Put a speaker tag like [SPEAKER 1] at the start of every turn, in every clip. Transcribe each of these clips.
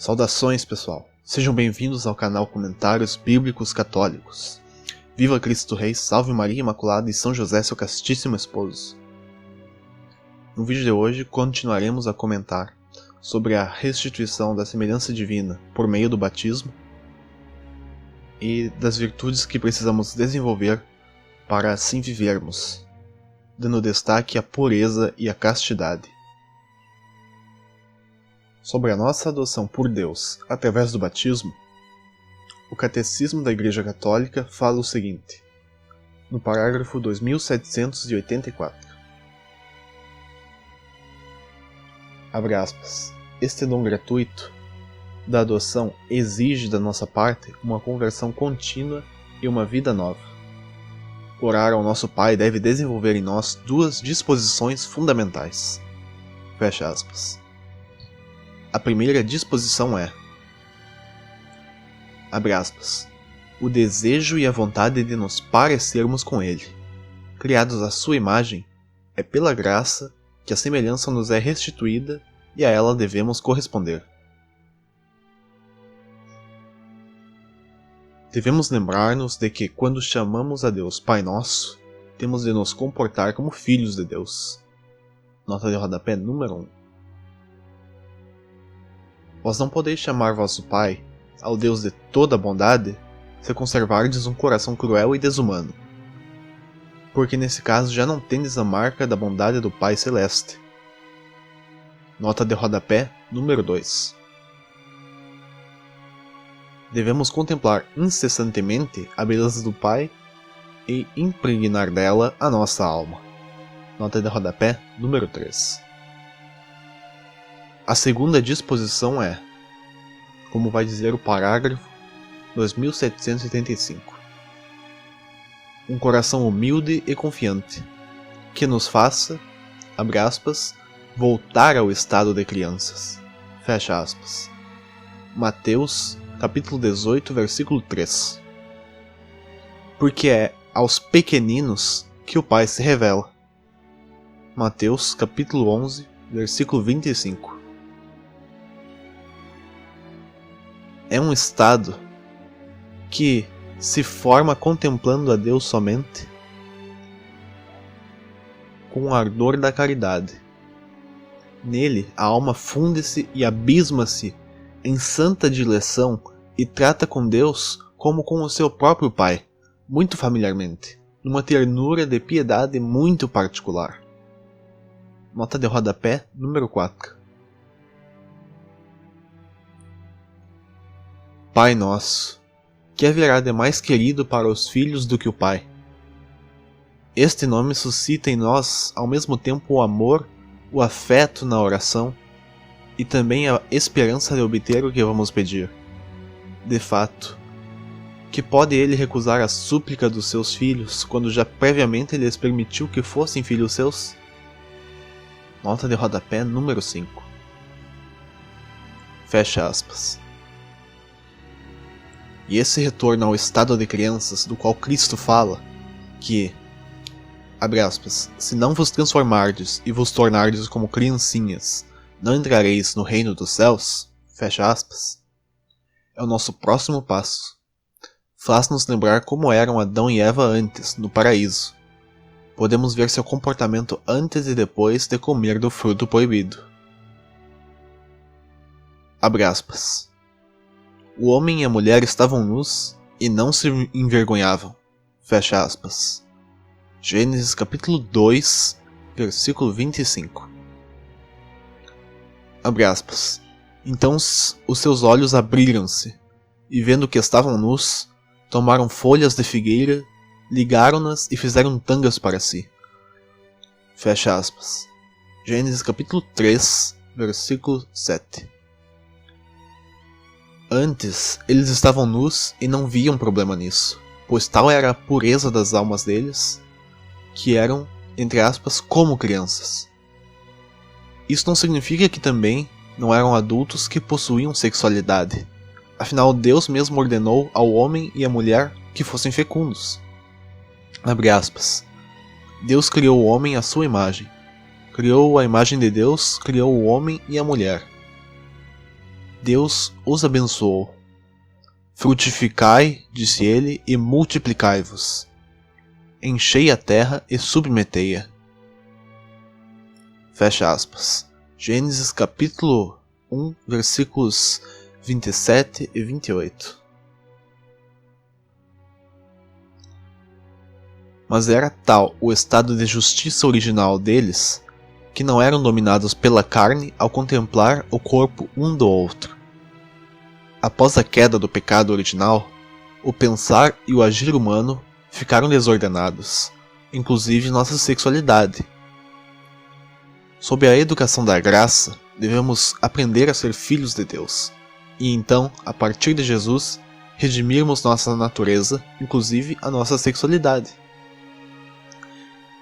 [SPEAKER 1] Saudações, pessoal! Sejam bem-vindos ao canal Comentários Bíblicos Católicos. Viva Cristo Rei, salve Maria Imaculada e São José, seu castíssimo esposo. No vídeo de hoje continuaremos a comentar sobre a restituição da semelhança divina por meio do batismo e das virtudes que precisamos desenvolver para assim vivermos, dando destaque à pureza e à castidade. Sobre a nossa adoção por Deus através do batismo, o Catecismo da Igreja Católica fala o seguinte, no parágrafo 2784. Abre aspas. Este dom gratuito da adoção exige da nossa parte uma conversão contínua e uma vida nova. Orar ao nosso Pai deve desenvolver em nós duas disposições fundamentais. Fecha aspas. A primeira disposição é, abre aspas, o desejo e a vontade de nos parecermos com Ele. Criados à sua imagem, é pela graça que a semelhança nos é restituída e a ela devemos corresponder. Devemos lembrar-nos de que, quando chamamos a Deus Pai Nosso, temos de nos comportar como filhos de Deus. Nota de rodapé número 1. Vós não podeis chamar vosso Pai, ao Deus de toda bondade, se conservardes um coração cruel e desumano. Porque nesse caso já não tendes a marca da bondade do Pai Celeste. Nota de rodapé número 2. Devemos contemplar incessantemente a beleza do Pai e impregnar dela a nossa alma. Nota de rodapé número 3. A segunda disposição é, como vai dizer o parágrafo 2785, um coração humilde e confiante, que nos faça, abre aspas, voltar ao estado de crianças. Fecha aspas. Mateus, capítulo 18, versículo 3. Porque é aos pequeninos que o Pai se revela. Mateus, capítulo 11, versículo 25. É um estado que se forma contemplando a Deus somente com o ardor da caridade. Nele, a alma funde-se e abisma-se em santa dileção e trata com Deus como com o seu próprio Pai, muito familiarmente, numa ternura de piedade muito particular. Nota de rodapé número 4. Pai nosso, que haverá de mais querido para os filhos do que o Pai? Este nome suscita em nós ao mesmo tempo o amor, o afeto na oração e também a esperança de obter o que vamos pedir. De fato, que pode ele recusar a súplica dos seus filhos quando já previamente lhes permitiu que fossem filhos seus? Nota de rodapé número 5. Fecha aspas. E esse retorno ao estado de crianças do qual Cristo fala, que, abre aspas, se não vos transformardes e vos tornardes como criancinhas, não entrareis no reino dos céus, fecha aspas, é o nosso próximo passo. Faz-nos lembrar como eram Adão e Eva antes, no paraíso. Podemos ver seu comportamento antes e depois de comer do fruto proibido. Abre aspas. O homem e a mulher estavam nus e não se envergonhavam. Fecha aspas. Gênesis capítulo 2, versículo 25. Abre aspas. Então os seus olhos abriram-se, e vendo que estavam nus, tomaram folhas de figueira, ligaram-nas e fizeram tangas para si. Fecha aspas. Gênesis capítulo 3, versículo 7. Antes, eles estavam nus e não viam problema nisso, pois tal era a pureza das almas deles, que eram, entre aspas, como crianças. Isso não significa que também não eram adultos que possuíam sexualidade, afinal Deus mesmo ordenou ao homem e à mulher que fossem fecundos. Abre aspas. Deus criou o homem à sua imagem. Criou a imagem de Deus, criou o homem e a mulher. Deus os abençoou. Frutificai, disse ele, e multiplicai-vos. Enchei a terra e submetei-a. Fecha aspas. Gênesis capítulo 1, versículos 27 e 28. Mas era tal o estado de justiça original deles, que não eram dominados pela carne ao contemplar o corpo um do outro. Após a queda do pecado original, o pensar e o agir humano ficaram desordenados, inclusive nossa sexualidade. Sob a educação da graça, devemos aprender a ser filhos de Deus, e então, a partir de Jesus, redimirmos nossa natureza, inclusive a nossa sexualidade.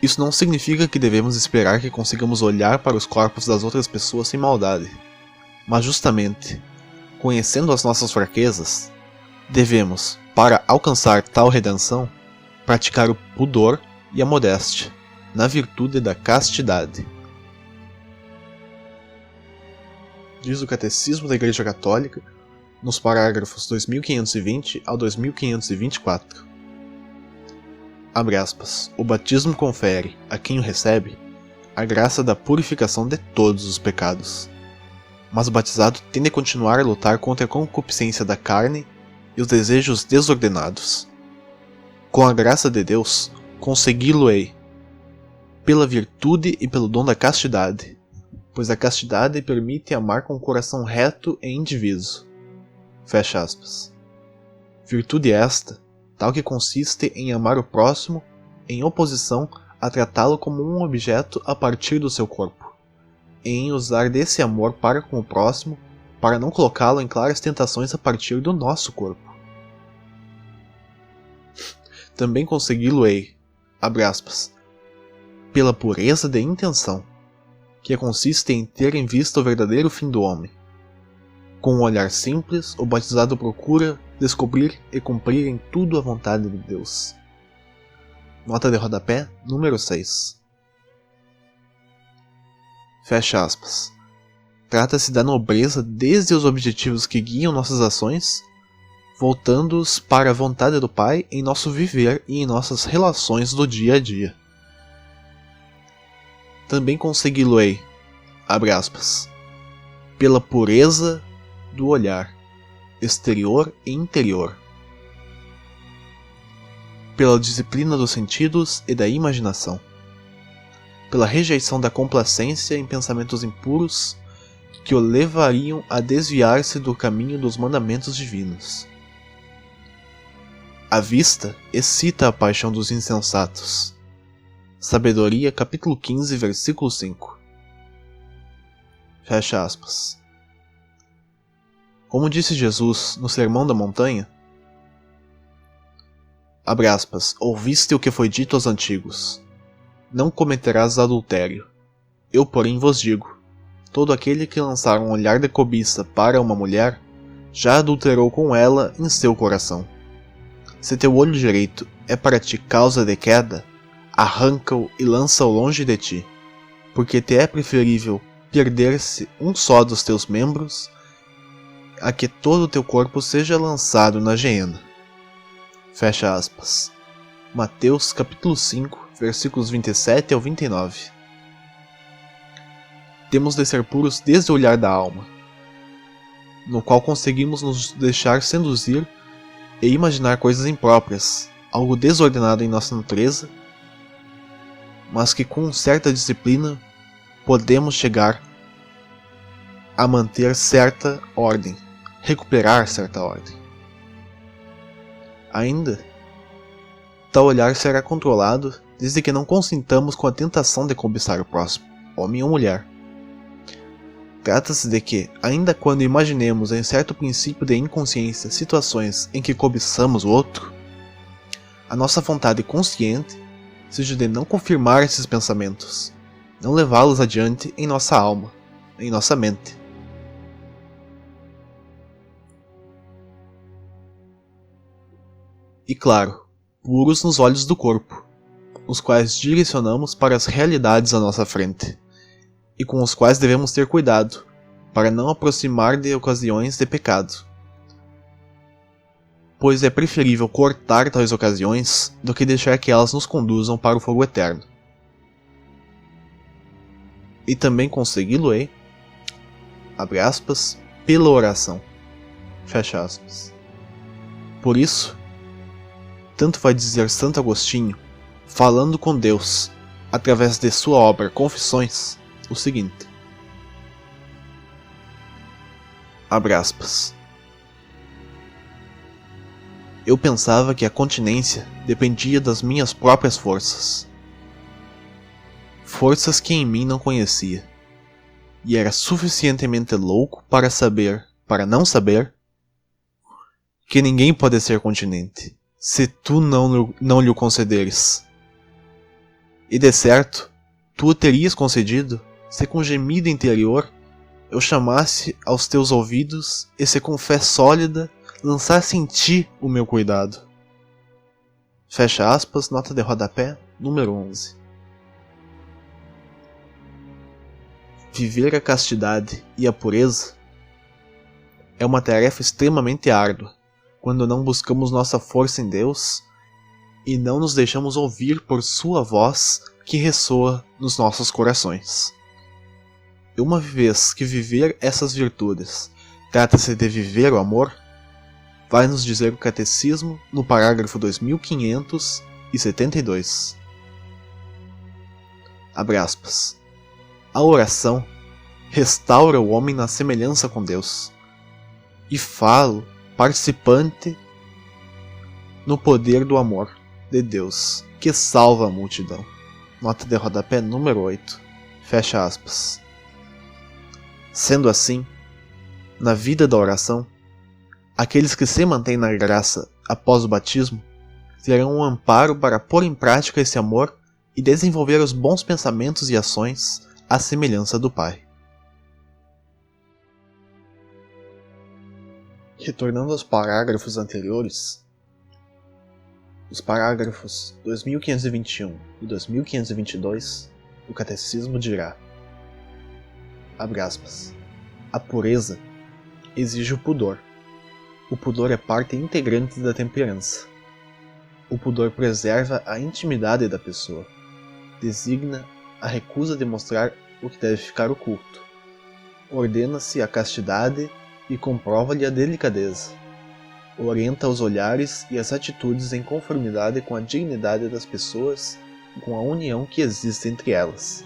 [SPEAKER 1] Isso não significa que devemos esperar que consigamos olhar para os corpos das outras pessoas sem maldade, mas justamente, conhecendo as nossas fraquezas, devemos, para alcançar tal redenção, praticar o pudor e a modéstia, na virtude da castidade. Diz o Catecismo da Igreja Católica, nos parágrafos 2520 ao 2524. Abre aspas. O batismo confere, a quem o recebe, a graça da purificação de todos os pecados. Mas o batizado tem de continuar a lutar contra a concupiscência da carne e os desejos desordenados. Com a graça de Deus, consegui-lo-ei, pela virtude e pelo dom da castidade, pois a castidade permite amar com o coração reto e indiviso. Fecha aspas. Virtude esta, tal que consiste em amar o próximo em oposição a tratá-lo como um objeto a partir do seu corpo, e em usar desse amor para com o próximo para não colocá-lo em claras tentações a partir do nosso corpo. Também consegui-lo-ei, abre aspas, pela pureza de intenção, que consiste em ter em vista o verdadeiro fim do homem. Com um olhar simples, o batizado procura descobrir e cumprir em tudo a vontade de Deus. Nota de rodapé, número 6. Fecha aspas. Trata-se da nobreza desde os objetivos que guiam nossas ações, voltando-os para a vontade do Pai em nosso viver e em nossas relações do dia a dia. Também consegui-lo-ei, abre aspas, pela pureza do olhar, exterior e interior, pela disciplina dos sentidos e da imaginação, pela rejeição da complacência em pensamentos impuros que o levariam a desviar-se do caminho dos mandamentos divinos. A vista excita a paixão dos insensatos. Sabedoria, capítulo 15, versículo 5. Fecha aspas. Como disse Jesus no Sermão da Montanha, abre aspas, ouviste o que foi dito aos antigos, não cometerás adultério. Eu, porém, vos digo, todo aquele que lançar um olhar de cobiça para uma mulher, já adulterou com ela em seu coração. Se teu olho direito é para ti causa de queda, arranca-o e lança-o longe de ti, porque te é preferível perder-se um só dos teus membros, a que todo o teu corpo seja lançado na geena. Fecha aspas. Mateus capítulo 5, versículos 27 ao 29. Temos de ser puros desde o olhar da alma, no qual conseguimos nos deixar seduzir e imaginar coisas impróprias, algo desordenado em nossa natureza, mas que com certa disciplina podemos chegar a manter certa ordem, recuperar certa ordem. Ainda, tal olhar será controlado desde que não consintamos com a tentação de cobiçar o próximo, homem ou mulher. Trata-se de que, ainda quando imaginemos em certo princípio de inconsciência situações em que cobiçamos o outro, a nossa vontade consciente seja de não confirmar esses pensamentos, não levá-los adiante em nossa alma, em nossa mente. E claro, puros nos olhos do corpo, os quais direcionamos para as realidades à nossa frente, e com os quais devemos ter cuidado, para não aproximar de ocasiões de pecado, pois é preferível cortar tais ocasiões do que deixar que elas nos conduzam para o fogo eterno. E também consegui-lo-ei, abre aspas, pela oração, fecha aspas. Por isso, tanto vai dizer Santo Agostinho, falando com Deus, através de sua obra Confissões, o seguinte, abre aspas, eu pensava que a continência dependia das minhas próprias forças, forças que em mim não conhecia, e era suficientemente louco para não saber, que ninguém pode ser continente, se tu não lhe o concederes. E de certo, tu o terias concedido, se com gemido interior eu chamasse aos teus ouvidos e se com fé sólida lançasse em ti o meu cuidado. Fecha aspas, nota de rodapé, número 11. Viver a castidade e a pureza é uma tarefa extremamente árdua, quando não buscamos nossa força em Deus e não nos deixamos ouvir por sua voz que ressoa nos nossos corações. E uma vez que viver essas virtudes trata-se de viver o amor, vai nos dizer o Catecismo no parágrafo 2572. Abre aspas. A oração restaura o homem na semelhança com Deus, e falo participante no poder do amor de Deus, que salva a multidão. Nota de rodapé número 8. Fecha aspas. Sendo assim, na vida da oração, aqueles que se mantêm na graça após o batismo terão um amparo para pôr em prática esse amor e desenvolver os bons pensamentos e ações à semelhança do Pai. Retornando aos parágrafos anteriores, os parágrafos 2521 e 2522, o Catecismo dirá, abre aspas, a pureza exige o pudor. O pudor é parte integrante da temperança. O pudor preserva a intimidade da pessoa, designa a recusa de mostrar o que deve ficar oculto, ordena-se a castidade e comprova-lhe a delicadeza, orienta os olhares e as atitudes em conformidade com a dignidade das pessoas e com a união que existe entre elas.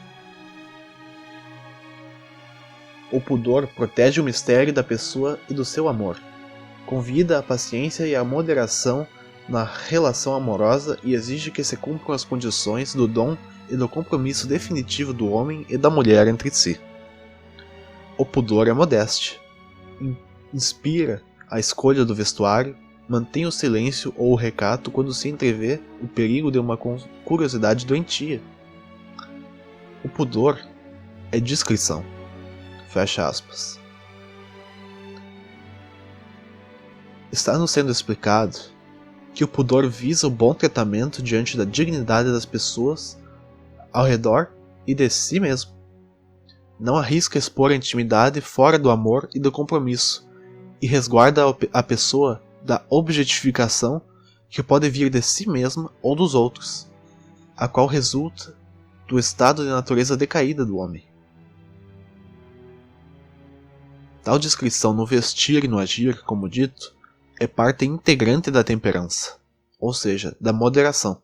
[SPEAKER 1] O pudor protege o mistério da pessoa e do seu amor, convida a paciência e a moderação na relação amorosa e exige que se cumpram as condições do dom e do compromisso definitivo do homem e da mulher entre si. O pudor é modéstia, inspira a escolha do vestuário, mantém o silêncio ou o recato quando se entrevê o perigo de uma curiosidade doentia. O pudor é discrição. Fecha aspas. Está nos sendo explicado que o pudor visa o bom tratamento diante da dignidade das pessoas ao redor e de si mesmo. Não arrisca expor a intimidade fora do amor e do compromisso, e resguarda a pessoa da objetificação que pode vir de si mesma ou dos outros, a qual resulta do estado de natureza decaída do homem. Tal discrição no vestir e no agir, como dito, é parte integrante da temperança, ou seja, da moderação.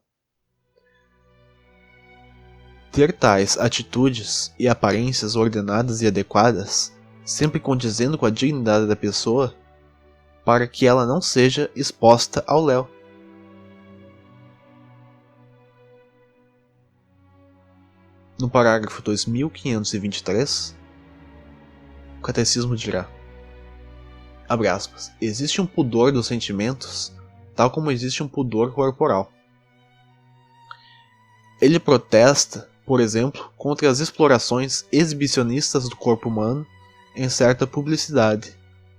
[SPEAKER 1] Ter tais atitudes e aparências ordenadas e adequadas, sempre condizendo com a dignidade da pessoa, para que ela não seja exposta ao léu. No parágrafo 2523, o Catecismo dirá, abre aspas, existe um pudor dos sentimentos, tal como existe um pudor corporal. Ele protesta, por exemplo, contra as explorações exibicionistas do corpo humano em certa publicidade,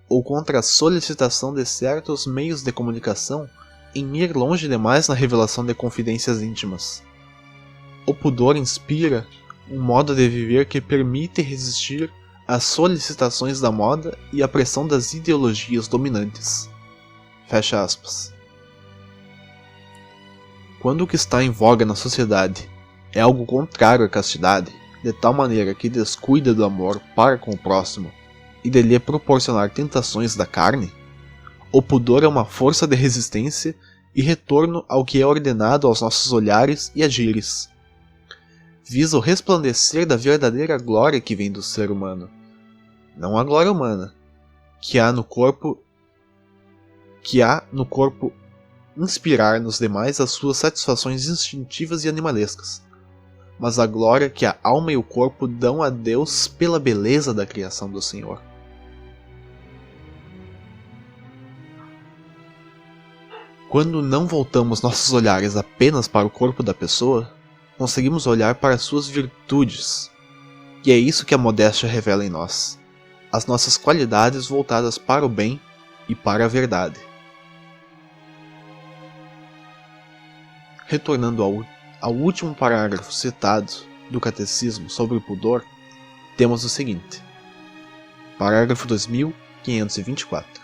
[SPEAKER 1] ou contra a solicitação de certos meios de comunicação em ir longe demais na revelação de confidências íntimas. O pudor inspira um modo de viver que permite resistir às solicitações da moda e à pressão das ideologias dominantes. Fecha aspas. Quando o que está em voga na sociedade é algo contrário à castidade, de tal maneira que descuida do amor para com o próximo e de lhe proporcionar tentações da carne, o pudor é uma força de resistência e retorno ao que é ordenado aos nossos olhares e agires. Visa o resplandecer da verdadeira glória que vem do ser humano, não a glória humana, que há no corpo inspirar nos demais as suas satisfações instintivas e animalescas, mas a glória que a alma e o corpo dão a Deus pela beleza da criação do Senhor. Quando não voltamos nossos olhares apenas para o corpo da pessoa, conseguimos olhar para suas virtudes, e é isso que a modéstia revela em nós, as nossas qualidades voltadas para o bem e para a verdade. Retornando ao último parágrafo citado do Catecismo sobre o pudor, temos o seguinte. Parágrafo 2524.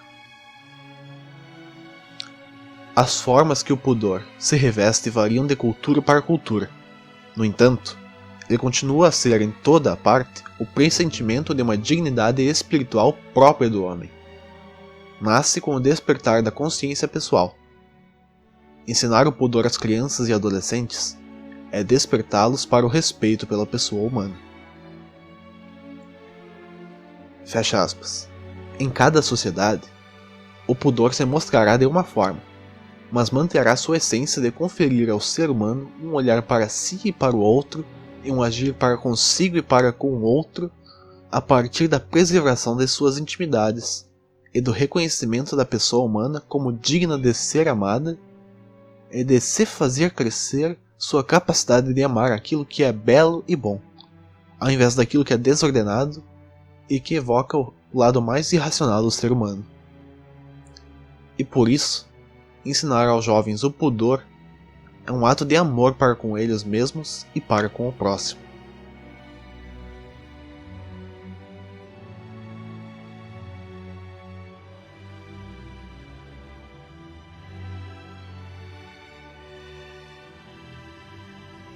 [SPEAKER 1] As formas que o pudor se reveste variam de cultura para cultura. No entanto, ele continua a ser em toda a parte o pressentimento de uma dignidade espiritual própria do homem. Nasce com o despertar da consciência pessoal. Ensinar o pudor às crianças e adolescentes é despertá-los para o respeito pela pessoa humana. Fecha aspas. Em cada sociedade, o pudor se mostrará de uma forma, mas manterá sua essência de conferir ao ser humano um olhar para si e para o outro, e um agir para consigo e para com o outro, a partir da preservação de suas intimidades e do reconhecimento da pessoa humana como digna de ser amada e de se fazer crescer sua capacidade de amar aquilo que é belo e bom, ao invés daquilo que é desordenado e que evoca o lado mais irracional do ser humano. E por isso, ensinar aos jovens o pudor é um ato de amor para com eles mesmos e para com o próximo.